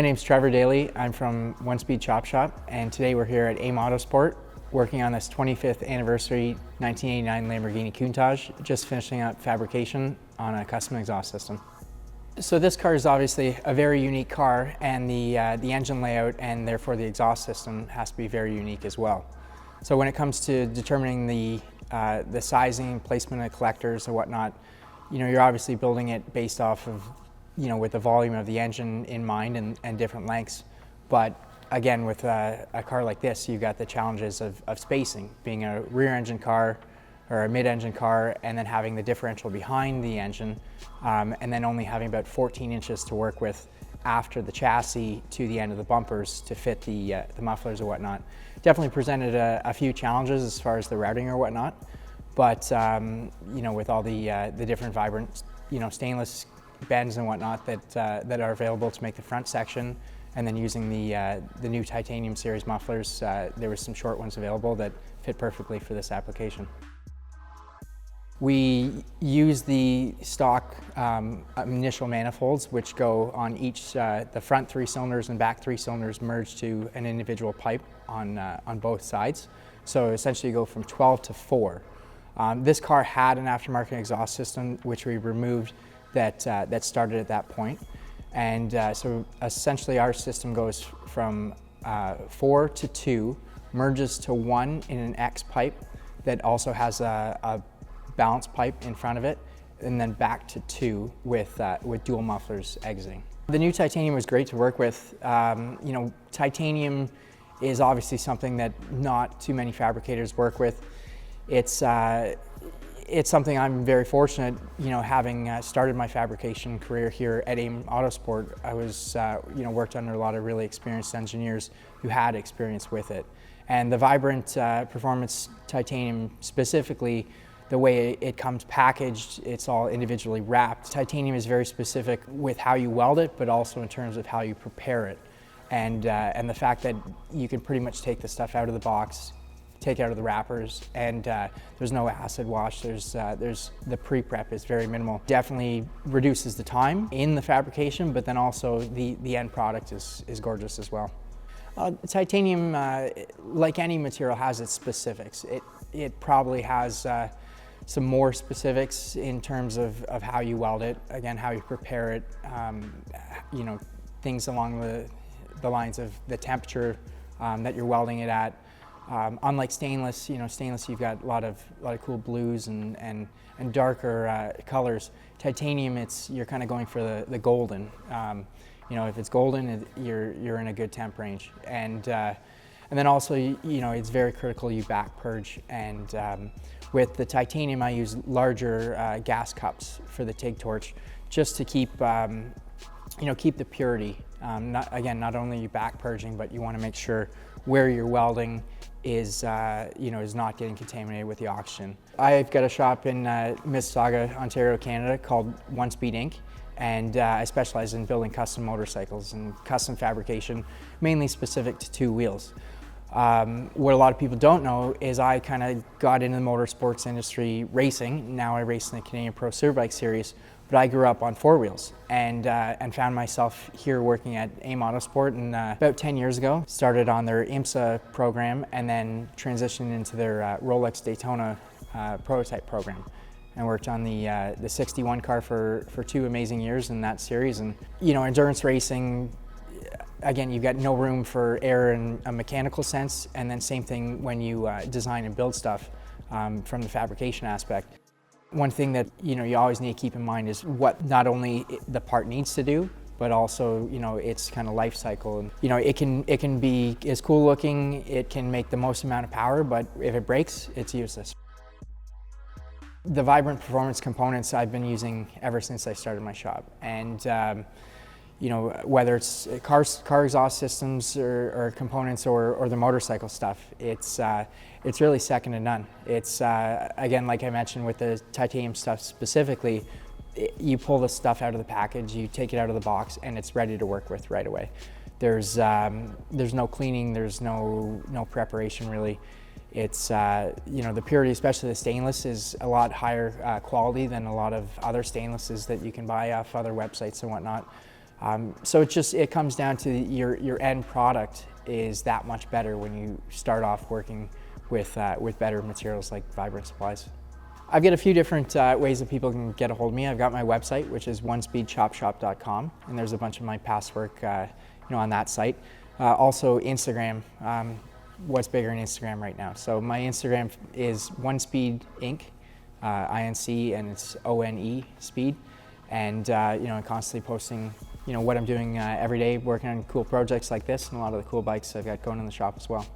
name's Trevor Daly. I'm from One Speed Chop Shop, and today we're here at AIM Autosport working on this 25th anniversary 1989 Lamborghini Countach, just finishing up fabrication on a custom exhaust system. So this car is obviously a very unique car, and the engine layout and therefore the exhaust system has to be very unique as well. So when it comes to determining the sizing, placement of collectors and whatnot, you're obviously building it based off of, with the volume of the engine in mind and different lengths. But again, with a car like this, you've got the challenges of spacing, being a rear engine car or a mid-engine car, and then having the differential behind the engine, and then only having about 14 inches to work with after the chassis to the end of the bumpers to fit the mufflers or whatnot. Definitely presented a few challenges as far as the routing or whatnot, but with all the different vibrant, stainless bends and whatnot that are available to make the front section, and then using the new titanium series mufflers, there were some short ones available that fit perfectly for this application. We use the stock initial manifolds, which go on each, the front 3 cylinders and back 3 cylinders merged to an individual pipe on both sides. So essentially you go from 12 to 4. This car had an aftermarket exhaust system, which we removed, that started at that point. And so essentially our system goes from 4 to 2, merges to 1 in an X pipe that also has a balance pipe in front of it, and then back to 2 with dual mufflers exiting. The new titanium was great to work with. Titanium is obviously something that not too many fabricators work with. It's something I'm very fortunate, having started my fabrication career here at AIM Autosport. I was, worked under a lot of really experienced engineers who had experience with it. And the Vibrant Performance Titanium specifically, the way it comes packaged, it's all individually wrapped. Titanium is very specific with how you weld it, but also in terms of how you prepare it. And the fact that you can pretty much take the stuff out of the box, take it out of the wrappers, and there's no acid wash, there's the pre-prep is very minimal. Definitely reduces the time in the fabrication, but then also the end product is gorgeous as well. Titanium, like any material, has its specifics. It probably has some more specifics in terms of how you weld it, again, how you prepare it, things along the lines of the temperature that you're welding it at. Unlike stainless, stainless you've got a lot of cool blues and darker colors. Titanium, you're kind of going for the golden. If it's golden, you're in a good temp range. And then also, it's very critical you back purge. And with the titanium, I use larger gas cups for the TIG torch, just to keep keep the purity. Not only you back purging, but you want to make sure where you're welding is not getting contaminated with the oxygen. I've got a shop in Mississauga, Ontario, Canada called One Speed Inc. And I specialize in building custom motorcycles and custom fabrication, mainly specific to 2 wheels. What a lot of people don't know is I kind of got into the motorsports industry racing. Now I race in the Canadian Pro Superbike Series, but I grew up on 4 wheels and found myself here working at AIM Autosport. And about 10 years ago, started on their IMSA program and then transitioned into their Rolex Daytona prototype program, and worked on the 61 car for 2 amazing years in that series. And endurance racing, again, you've got no room for error in a mechanical sense, and then same thing when you design and build stuff from the fabrication aspect. One thing that you always need to keep in mind is what not only the part needs to do, but also its kind of life cycle. And it can be as cool looking, it can make the most amount of power, but if it breaks, it's useless. The Vibrant Performance components I've been using ever since I started my shop, and whether it's car exhaust systems or components or the motorcycle stuff, it's really second to none. It's again, like I mentioned with the titanium stuff specifically, you pull the stuff out of the package, you take it out of the box, and it's ready to work with right away. There's no cleaning, there's no preparation really. It's, the purity, especially the stainless, is a lot higher quality than a lot of other stainlesses that you can buy off other websites and whatnot. So it comes down to your end product is that much better when you start off working with better materials like Vibrant Supplies. I've got a few different ways that people can get a hold of me. I've got my website, which is onespeedchopshop.com, and there's a bunch of my past work on that site. Also Instagram, what's bigger in Instagram right now. So my Instagram is onespeedinc, INC, and it's ONE speed. And I'm constantly posting what I'm doing every day, working on cool projects like this and a lot of the cool bikes I've got going in the shop as well.